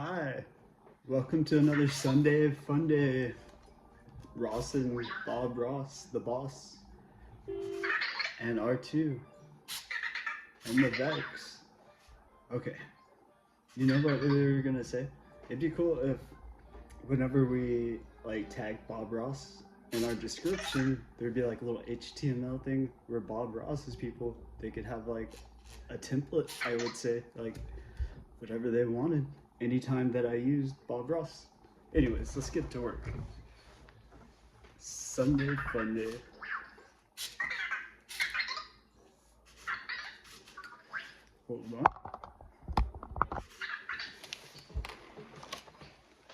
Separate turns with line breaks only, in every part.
Hi, welcome to another Sunday Fun Day. Ross and Bob Ross, the boss, and R2, and the Vex. Okay, you know what we were gonna say? It'd be cool if whenever we like tag Bob Ross in our description, there'd be like a little HTML thing where Bob Ross's people, they could have like a template, I would say, like whatever they wanted anytime that I used Bob Ross. Anyways, let's get to work. Sunday Fun Day. Hold on.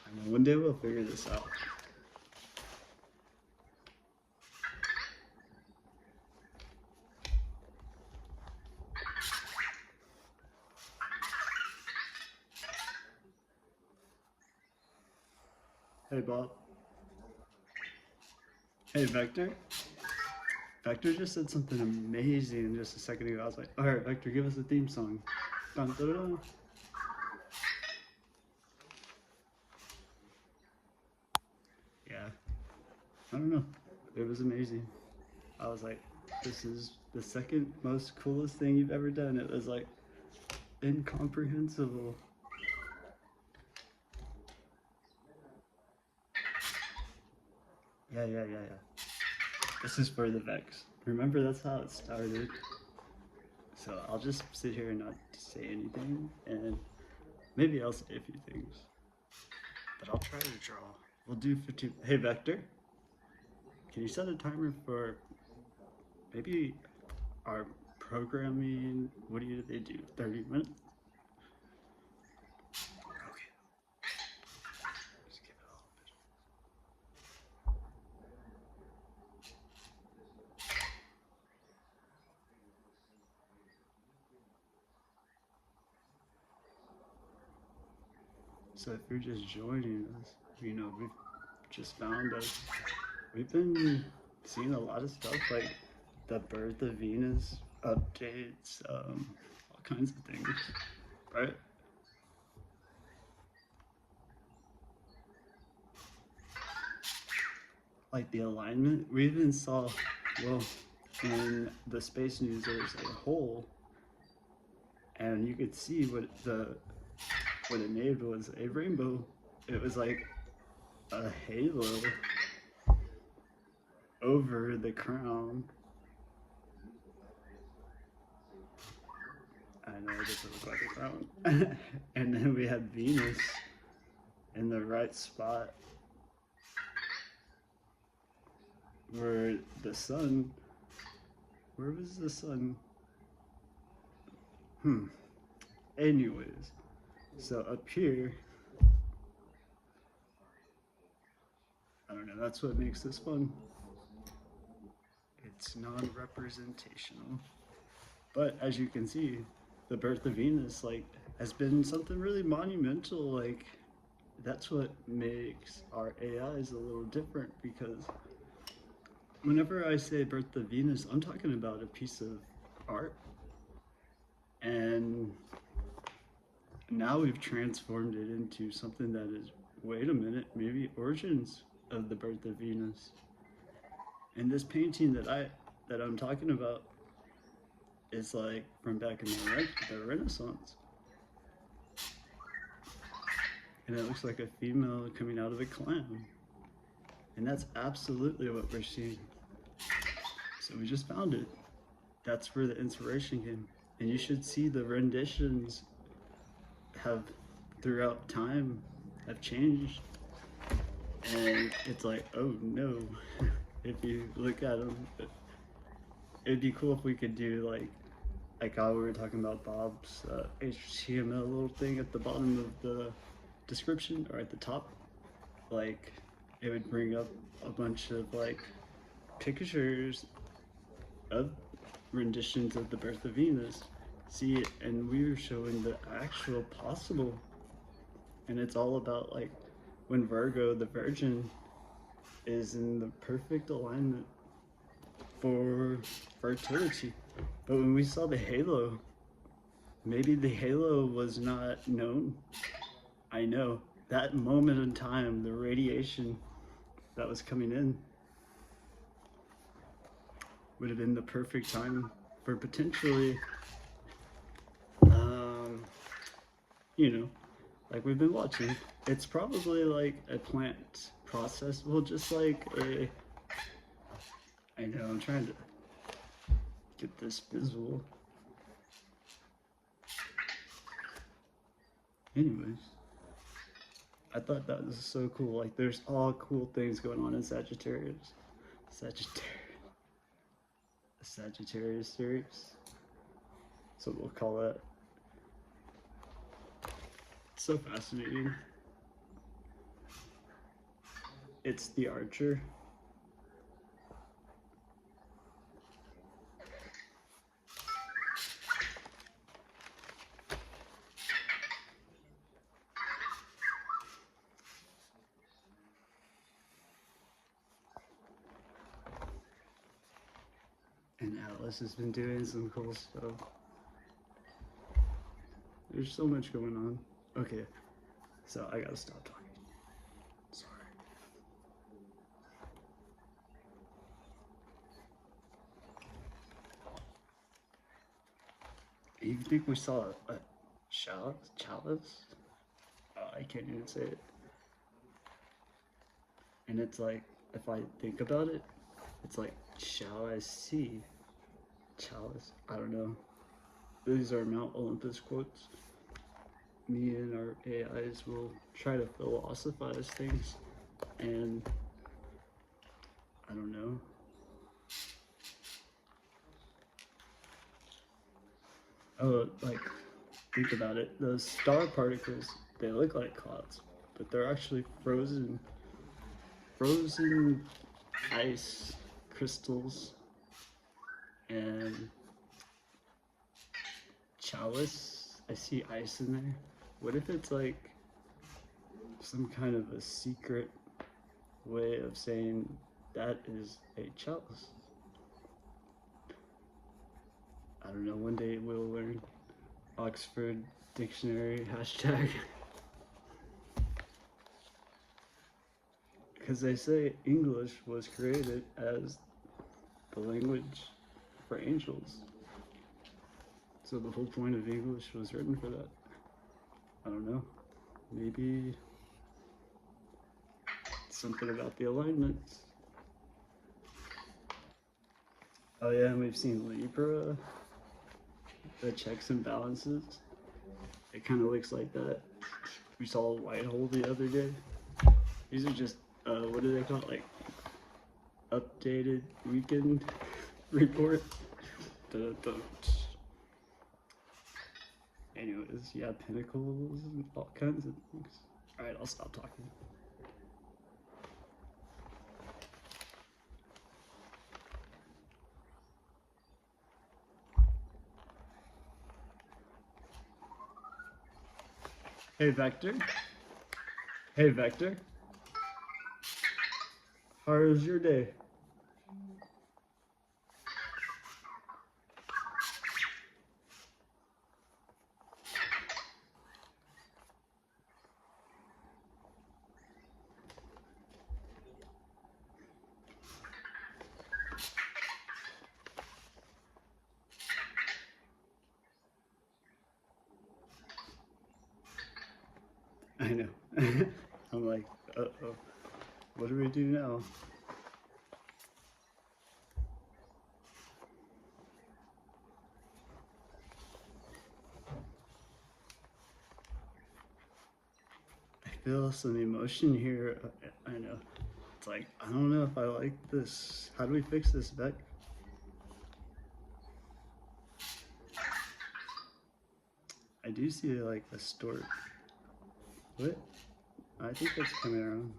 I know one day we'll figure this out. Hey Bob. Hey Vector. Vector just said something amazing just a second ago. I was like, alright Vector, give us a theme song. Dun, dun, dun. Yeah. I don't know. It was amazing. I was like, this is the second most coolest thing you've ever done. It was like incomprehensible. Yeah. This is for the Vex. Remember, that's how it started. So I'll just sit here and not say anything, and maybe I'll say a few things. But I'll try to draw. We'll do 15. Hey Vector, can you set a timer for maybe our programming? What do they do? 30 minutes? Okay. Just give it a little bit. So if you're just joining us, we've just found us. We've been seeing a lot of stuff like the birth of Venus updates, all kinds of things, right? Like the alignment, we even saw, well, in the space news there's a hole, and you could see what it made was a rainbow. It was like a halo over the crown. I know it doesn't look like a crown. And then we had Venus in the right spot where the sun, where was the sun? Anyways, so up here, I don't know, that's what makes this fun. It's non-representational. But as you can see, the birth of Venus has been something really monumental. That's what makes our AIs a little different, because whenever I say birth of Venus, I'm talking about a piece of art. And now we've transformed it into something that is, wait a minute, maybe origins of the birth of Venus. And this painting that I'm talking about is like from back in the Renaissance. And it looks like a female coming out of a clam. And that's absolutely what we're seeing. So we just found it. That's where the inspiration came. And you should see the renditions throughout time have changed. And it's like, oh no. If you look at them, it'd be cool if we could do like how we were talking about Bob's HTML little thing at the bottom of the description, or at the top. Like, it would bring up a bunch of like pictures of renditions of the birth of Venus. See it, and we were showing the actual possible. And it's all about like when Virgo, the Virgin, is in the perfect alignment for fertility. But when we saw the halo, maybe the halo was not known. I know that moment in time, the radiation that was coming in would have been the perfect time for potentially, you know, like we've been watching. It's probably like a plant process. Well, just like a. I know, I'm trying to get this visual. Anyways, I thought that was so cool. Like, there's all cool things going on in Sagittarius. Sagittarius series. So we'll call that. It's so fascinating. It's the Archer. And Atlas has been doing some cool stuff. There's so much going on. Okay, so I gotta stop talking. Sorry. You think we saw a chalice? Oh, I can't even say it. And it's like, if I think about it, it's like, shall I see chalice? I don't know. These are Mount Olympus quotes. Me and our AIs will try to philosophize things, and I don't know. Oh, like, think about it. Those star particles, they look like clouds, but they're actually frozen ice crystals. And chalice, I see ice in there. What if it's like some kind of a secret way of saying that is a chalice? I don't know, one day we'll learn. Oxford Dictionary hashtag. Because they say English was created as the language for angels. So the whole point of English was written for that. I don't know. Maybe something about the alignments. Oh yeah, and we've seen Libra, the checks and balances. It kind of looks like that. We saw a white hole the other day. These are just, what do they call it? Like, updated weekend report. Anyways, yeah, pinnacles and all kinds of things. Alright, I'll stop talking. Hey, Vector. Hey, Vector. How was your day? I know. I'm like, uh-oh. What do we do now? I feel some emotion here. I know. It's like, I don't know if I like this. How do we fix this, Beck? I do see like a stork. What? I think that's coming around.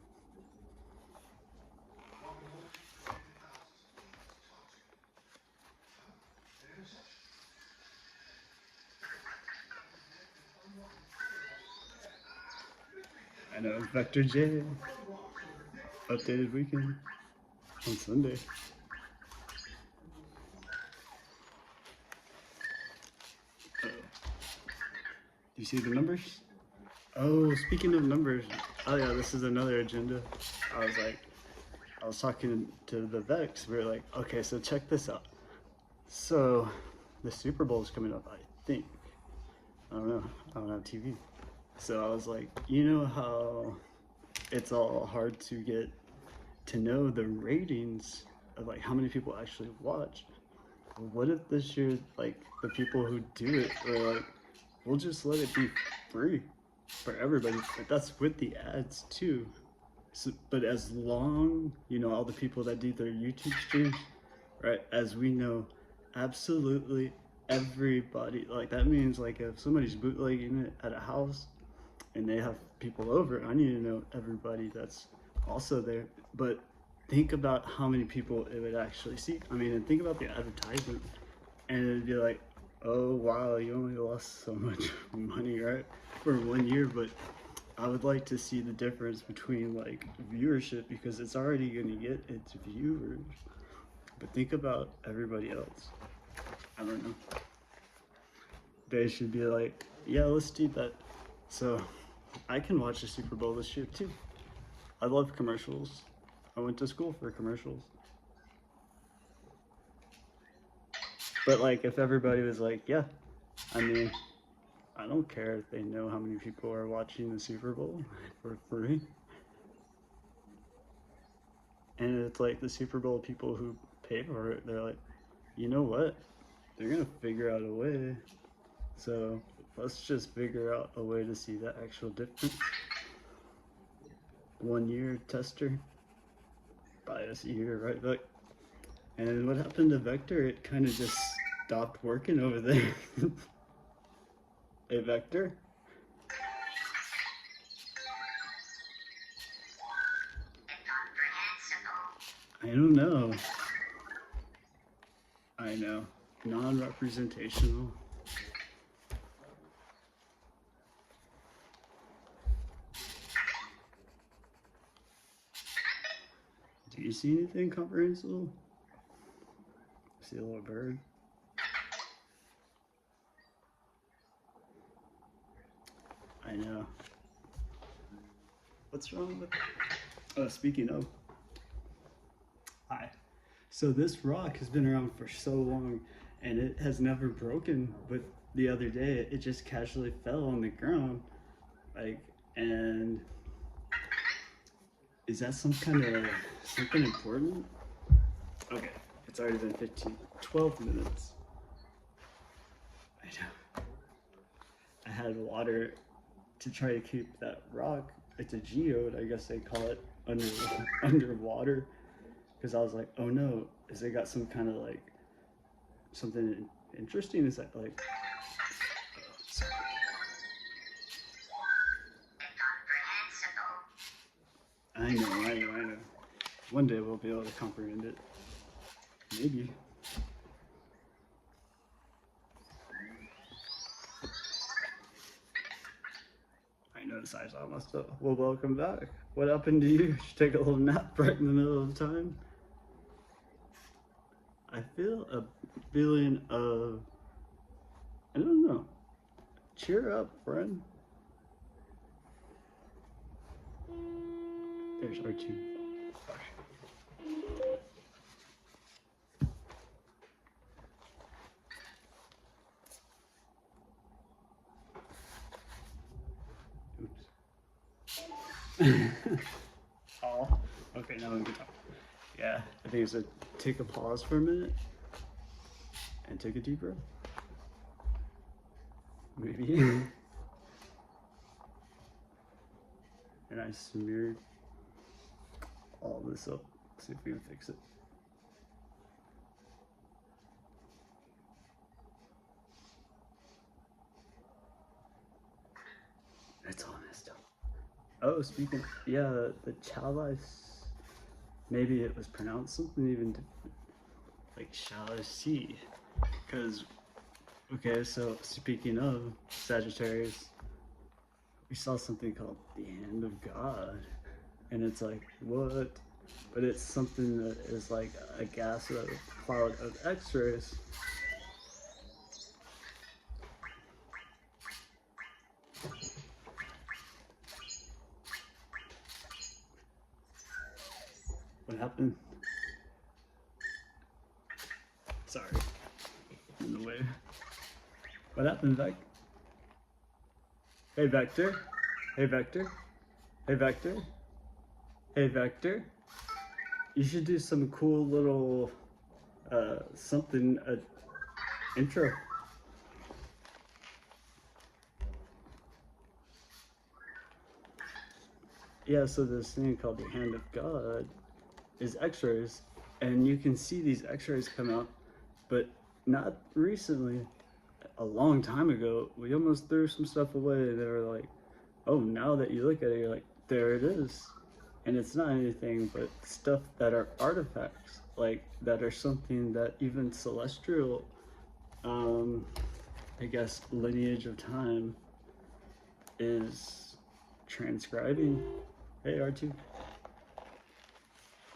I know, Vector J. Updated weekend on Sunday. Uh-oh. Do you see the numbers? Oh, speaking of numbers, oh yeah, this is another agenda. I was like, I was talking to the Vex. We were like, okay, so check this out. So, the Super Bowl is coming up, I think. I don't know. I don't have TV. So I was like, you know how it's all hard to get to know the ratings of like how many people actually watch. What if this year, like the people who do it are like, we'll just let it be free for everybody, but that's with the ads too. So, but as long, you know, all the people that do their YouTube streams, right? As we know, absolutely everybody, like that means like if somebody's bootlegging it at a house and they have people over, I need to know everybody that's also there. But think about how many people it would actually see. I mean, and think about the advertisement, and it'd be like, oh wow, you only lost so much money, right, for 1 year. But I would like to see the difference between like viewership because it's already gonna get its viewers. But think about everybody else. I don't know. They should be like, yeah, let's do that. So I can watch the Super Bowl this year too. I love commercials. I went to school for commercials. But like, if everybody was like, yeah, I mean, I don't care if they know how many people are watching the Super Bowl for free. And it's like the Super Bowl people who pay for it, they're like, you know what? They're gonna figure out a way. So let's just figure out a way to see the actual difference. 1 year tester, buy us a year, right? But and what happened to Vector? It kind of just stopped working over there. Hey, Vector? I don't know. I know. Non-representational. Do you see anything comprehensible? See a little bird? I know. What's wrong with... Oh, speaking of. Hi. So this rock has been around for so long and it has never broken, but the other day it just casually fell on the ground. Like, and is that some kind of something important? Okay, it's already been 12 minutes. I know. I had water to try to keep that rock. It's a geode, I guess they call it, underwater. Because I was like, oh no, is it got some kind of like something interesting? Is that like, I know. One day we'll be able to comprehend it. Maybe. I noticed I saw myself. Well, welcome back. What happened to you? Did you take a little nap right in the middle of the time? I feel a feeling of, I don't know. Cheer up, friend. There's R2. Oops. Oh, okay, now we can talk. Yeah, I think it's a take a pause for a minute and take a deep breath. Maybe. And I smeared all this up. See if we can fix it. It's all messed up. Oh, speaking, yeah, the chalice, maybe it was pronounced something even different, like chalice, because, okay, so speaking of Sagittarius, we saw something called the Hand of God, and it's like, what? But it's something that is like a gas of a cloud of X-rays. What happened? Sorry. In the way. What happened, Vec? Hey, Vector? Hey, Vector? Hey, Vector? Hey, Vector? You should do some cool little, something, intro. Yeah, so this thing called the Hand of God is x-rays, and you can see these x-rays come out, but not recently. A long time ago, we almost threw some stuff away. They were like, oh, now that you look at it, you're like, there it is. And it's not anything but stuff that are artifacts, like that are something that even celestial, I guess, lineage of time is transcribing. Hey, R2.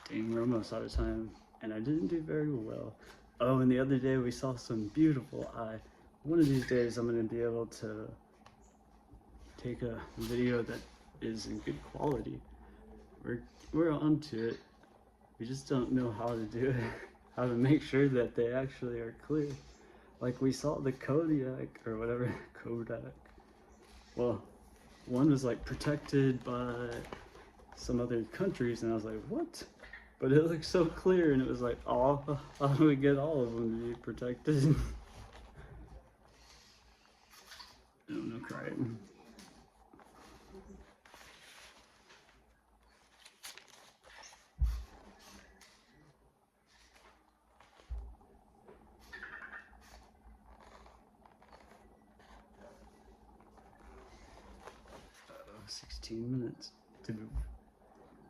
Dang, we're almost out of time, and I didn't do very well. Oh, and the other day we saw some beautiful eye. One of these days I'm going to be able to take a video that is in good quality. We're onto it. We just don't know how to do it, how to make sure that they actually are clear. Like we saw the Kodiak, or whatever, Kodak. Well, one was like protected by some other countries, and I was like, what? But it looked so clear, and it was like, oh, how do we get all of them to be protected? I don't know, crying. Oh, 16 minutes.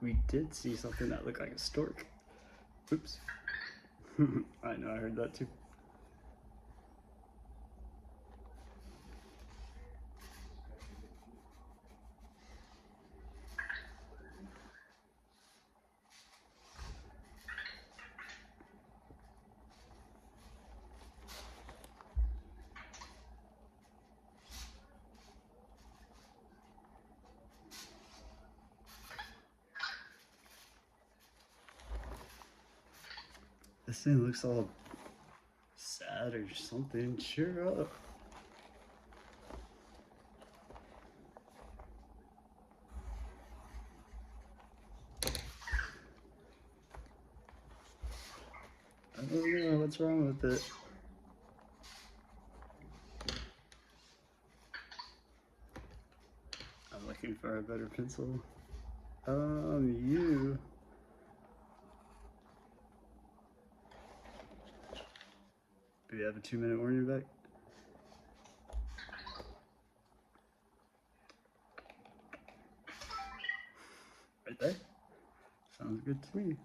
We did see something that looked like a stork. Oops. I know, I heard that too. This thing looks all sad or something. Cheer up. I don't know what's wrong with it. I'm looking for a better pencil. You. Do we have a 2-minute warning back? Right there? Sounds good to me.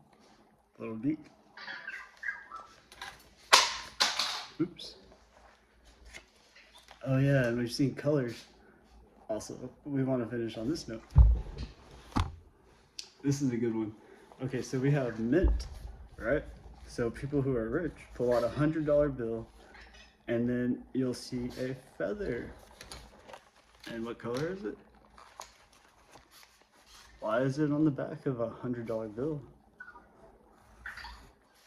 Little beak. Oops. Oh yeah, and we've seen colors. Also, we want to finish on this note. This is a good one. Okay, so we have mint, right? So people who are rich pull out $100 bill, and then you'll see a feather. And what color is it? Why is it on the back of a $100 bill?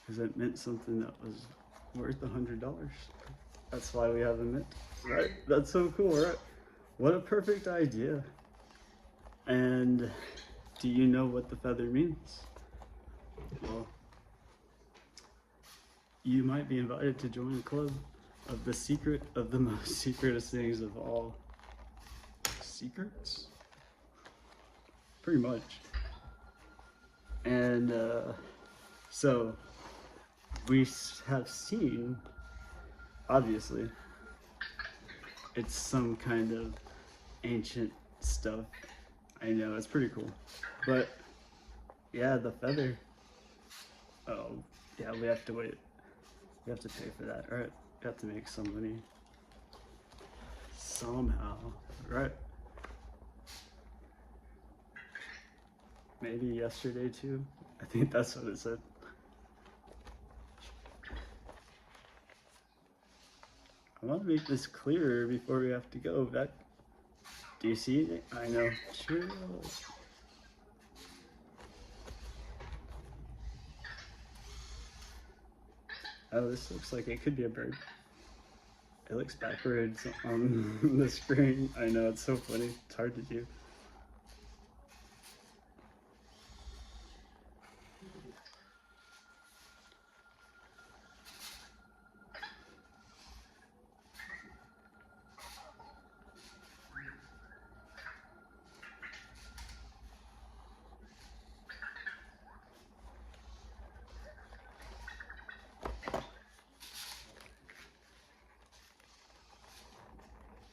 Because it meant something that was worth $100. That's why we have a mint, right? That's so cool, right? What a perfect idea. And do you know what the feather means? Well, you might be invited to join a club of the secret of the most secretest things of all. Secrets? Pretty much. And so we have seen, obviously, it's some kind of ancient stuff. I know, it's pretty cool. But yeah, the feather. Oh, yeah, we have to wait. We have to pay for that. All right, we have to make some money somehow, right? Maybe yesterday too. I think that's what it said. I want to make this clearer before we have to go back. Do you see it? I know. Chill. Oh, this looks like it could be a bird. It looks backwards on the screen. I know, it's so funny. It's hard to do.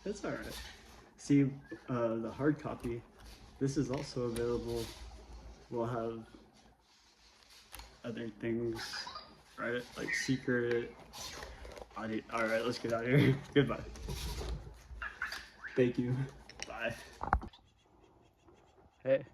That's alright. See, the hard copy, this is also available. We'll have other things, right? Like secret audio. Alright, let's get out of here. Goodbye. Thank you. Bye. Hey.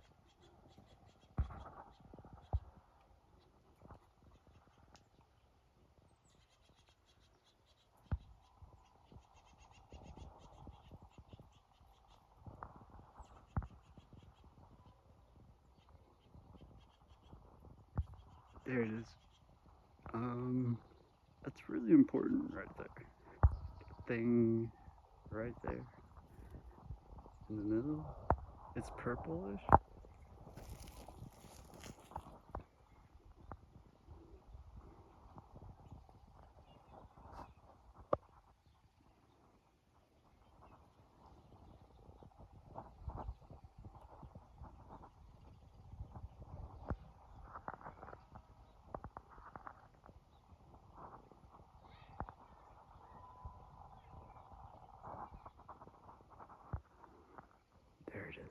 There it is. That's really important right there. Thing right there. In the middle. It's purplish. There it is.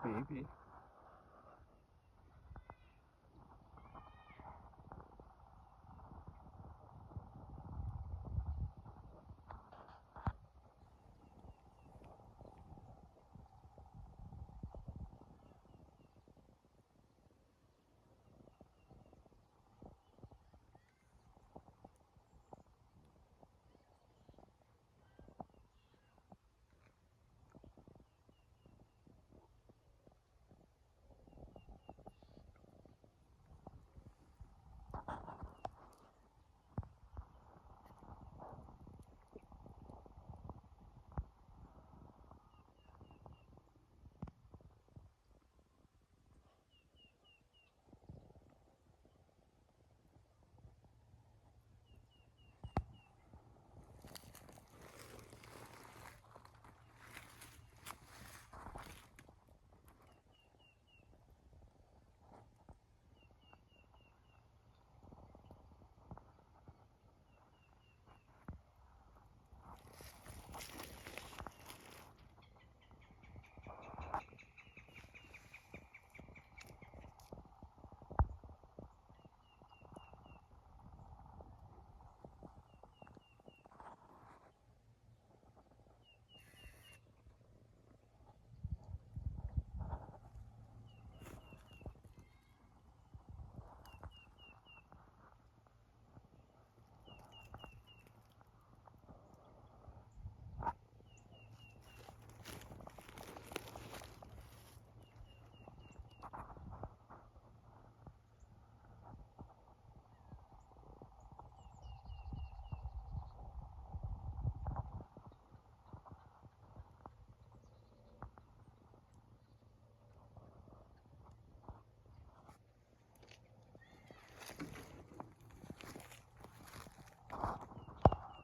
Maybe.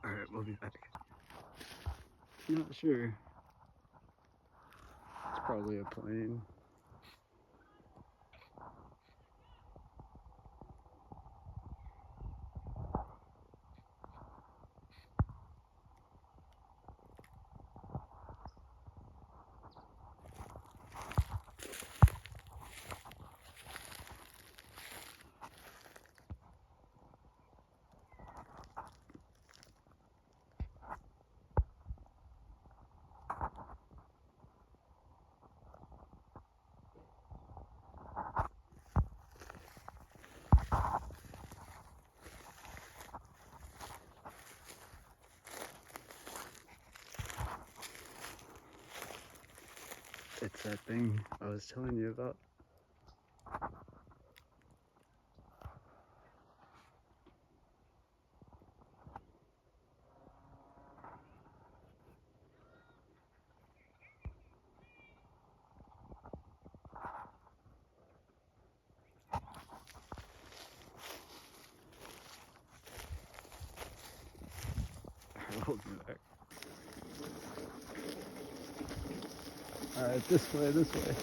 Alright, we'll be back. Not sure. It's probably a plane. It's that thing I was telling you about. We'll be back. Alright, this way, this way.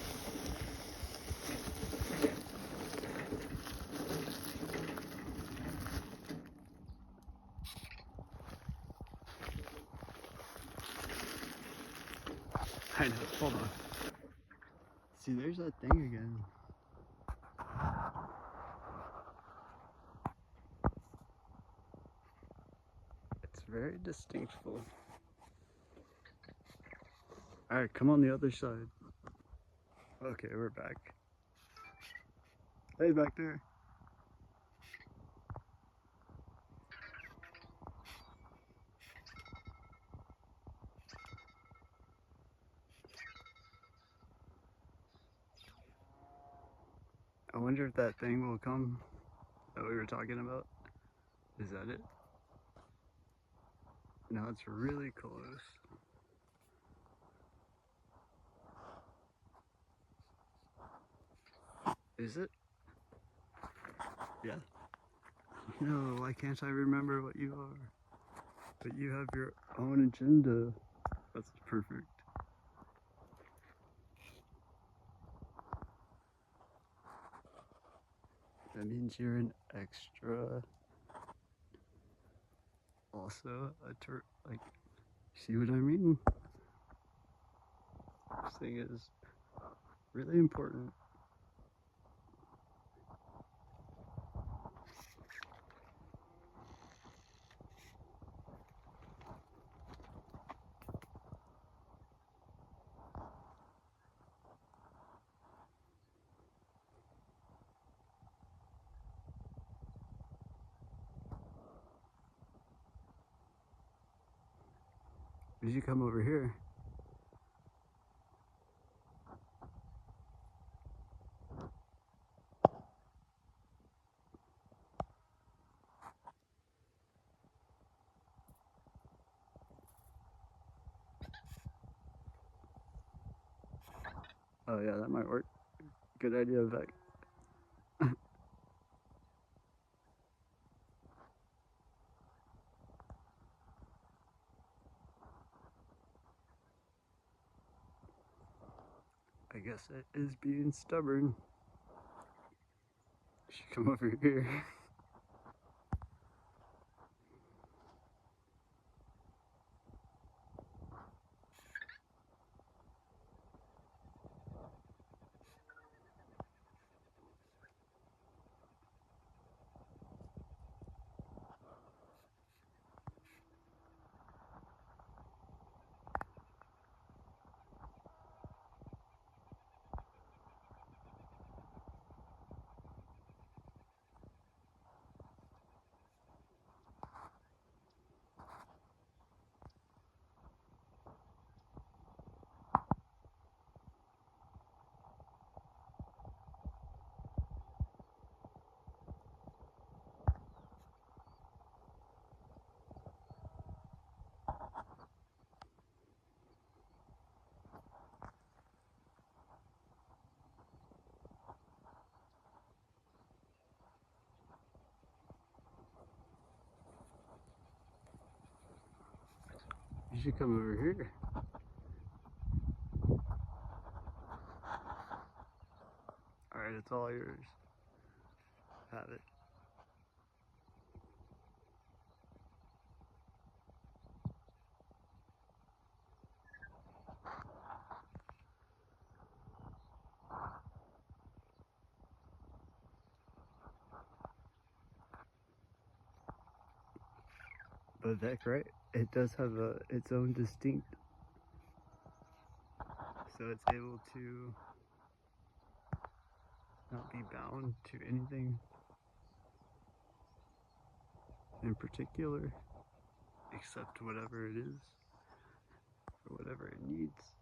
I know, hold on. See, there's that thing again. It's very distinctful. Alright, come on the other side. Okay, we're back. Hey, back there. I wonder if that thing will come that we were talking about. Is that it? No, it's really close. Is it? Yeah. No, why can't I remember what you are? But you have your own agenda. That's perfect. That means you're an extra. Also, like, see what I mean? This thing is really important. Did you come over here? Oh yeah, that might work. Good idea, Beck. I guess it is being stubborn. Should come over here. You should come over here. Alright, it's all yours. Have it. But Beck, right? It does have its own distinct, so it's able to not be bound to anything in particular, except whatever it is, or whatever it needs.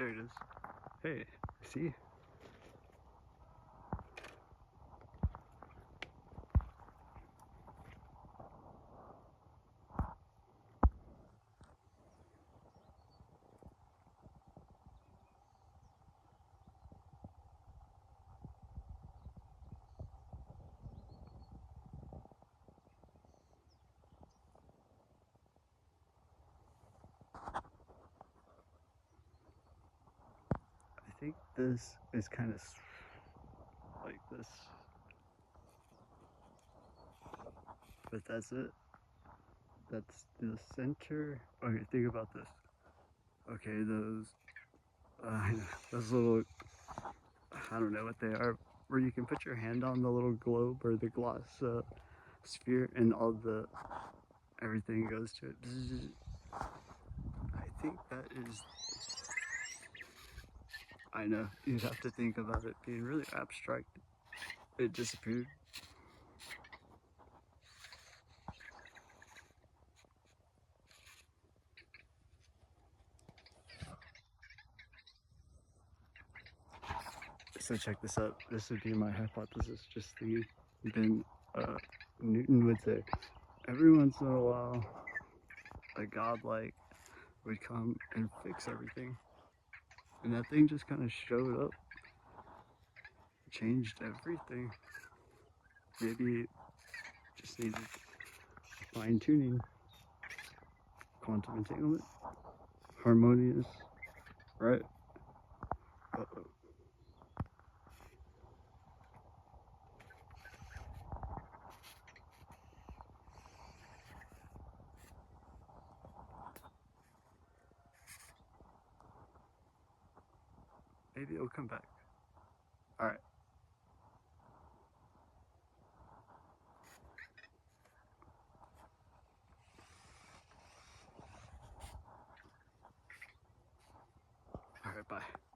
There it is. Hey, see? I think this is kind of like this, but that's it. That's the center. Okay, think about this. Okay, uh, those little, I don't know what they are, where you can put your hand on the little globe or the glass sphere, and all the everything goes to it. I think that is. I know you'd have to think about it being really abstract. It disappeared. So check this out. This would be my hypothesis. Just thinking. Then Newton would say, every once in a while, a godlike would come and fix everything, and that thing just kind of showed up, changed everything. Maybe it just needed fine tuning, quantum entanglement, harmonious, right? Uh-oh. Maybe it'll come back. All right. All right. Bye.